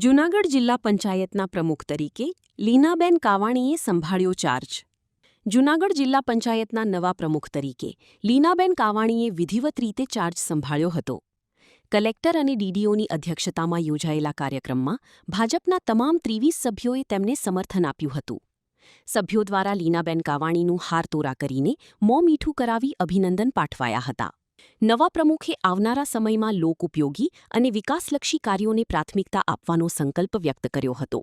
જૂનાગઢ જિલ્લા પંચાયતના પ્રમુખ તરીકે લીનાબેન કાવાણીએ સંભાળ્યો ચાર્જ. જૂનાગઢ જિલ્લા પંચાયતના નવા પ્રમુખ તરીકે લીનાબેન કાવાણીએ વિધિવત રીતે ચાર્જ સંભાળ્યો હતો. કલેક્ટર અને ડીડીઓની અધ્યક્ષતામાં યોજાયેલા કાર્યક્રમમાં ભાજપના તમામ 23 સભ્યોએ તેમને સમર્થન આપ્યું હતું. સભ્યો દ્વારા લીનાબેન કાવાણીનું હારતોરા કરીને મોં મીઠું કરાવી અભિનંદન પાઠવાયા હતા. નવા પ્રમુખે આવનારા સમયમાં લોકોપયોગી અને વિકાસલક્ષી કાર્યોને પ્રાથમિકતા આપવાનો સંકલ્પ વ્યક્ત કર્યો હતો.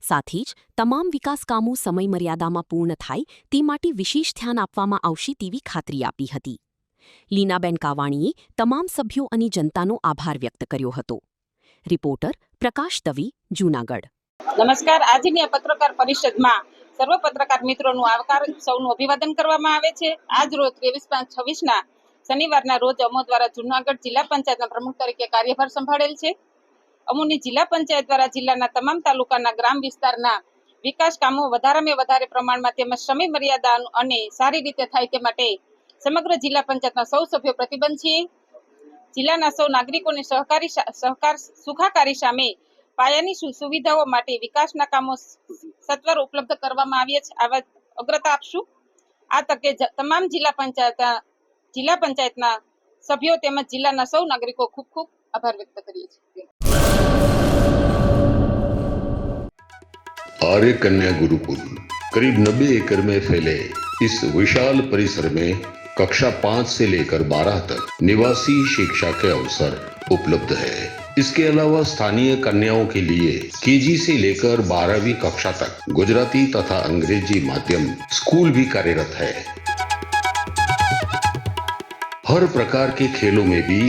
સાથે જ તમામ વિકાસ કામો સમયમર્યાદામાં પૂર્ણ થાય તે માટે વિશેષ ધ્યાન આપવામાં આવશે તેવી ખાતરી આપી હતી. લીનાબેન કાવાણીએ તમામ સભ્યો અને જનતાનો આભાર વ્યક્ત કર્યો હતો. રિપોર્ટર પ્રકાશ દવે, જૂનાગઢ. નમસ્કાર. આજની આ પત્રકાર પરિષદમાં સર્વ પત્રકાર મિત્રોનું આવકાર, સૌનું અભિવાદન કરવામાં આવે છે. આજ રોજ 23/5/26ના શનિવારના રોજ અમો દ્વારા જૂનાગઢ જિલ્લા પંચાયતના પ્રમુખ તરીકે કાર્યભાર સંભાળેલ છે. અમોની જિલ્લા પંચાયત દ્વારા જિલ્લાના તમામ તાલુકાના ગ્રામ વિસ્તારના વિકાસ કામો વધારેમાં વધારે પ્રમાણમાં તેમજ સમય મર્યાદા અને સારી રીતે થાય તે માટે સમગ્ર જિલ્લા પંચાયતના સૌ સભ્યો પ્રતિબદ્ધ છીએ. જિલ્લાના સૌ નાગરિકોની સુખાકારી સામે પાયાની સુવિધાઓ માટે વિકાસના કામો સત્વર ઉપલબ્ધ કરવામાં આવા અગ્રતા આપશું. આ તકે તમામ જિલ્લા પંચાયતના સભ્યો તેમજ જિલ્લાના સૌ નાગરિકો ખૂબ ખૂબ આભાર વ્યક્ત કરીએ છીએ. आर्य कन्या गुरुकुल करीब 90 एकड़ में फैले इस विशाल परिसर में कक्षा 5 से लेकर 12 तक निवासी शिक्षा के अवसर उपलब्ध है. इसके अलावा स्थानीय कन्याओं के लिए केजी से लेकर 12वीं कक्षा तक गुजराती तथा अंग्रेजी माध्यम स्कूल भी कार्यरत है. हर प्रकार के खेलों में भी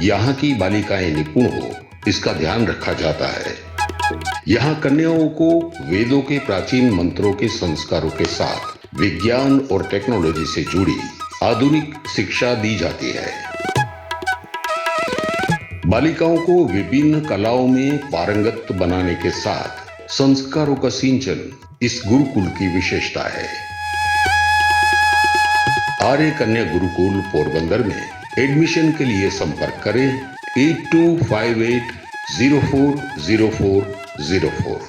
यहाँ की बालिकाएं निपुण हो इसका ध्यान रखा जाता है. यहाँ कन्याओं को वेदों के प्राचीन मंत्रों के संस्कारों के साथ विज्ञान और टेक्नोलॉजी से जुड़ी आधुनिक शिक्षा दी जाती है. बालिकाओं को विभिन्न कलाओं में पारंगत बनाने के साथ संस्कारों का सिंचन इस गुरुकुल की विशेषता है. आर्य कन्या गुरुकुल पोरबंदर में एडमिशन के लिए संपर्क करें 8258040404.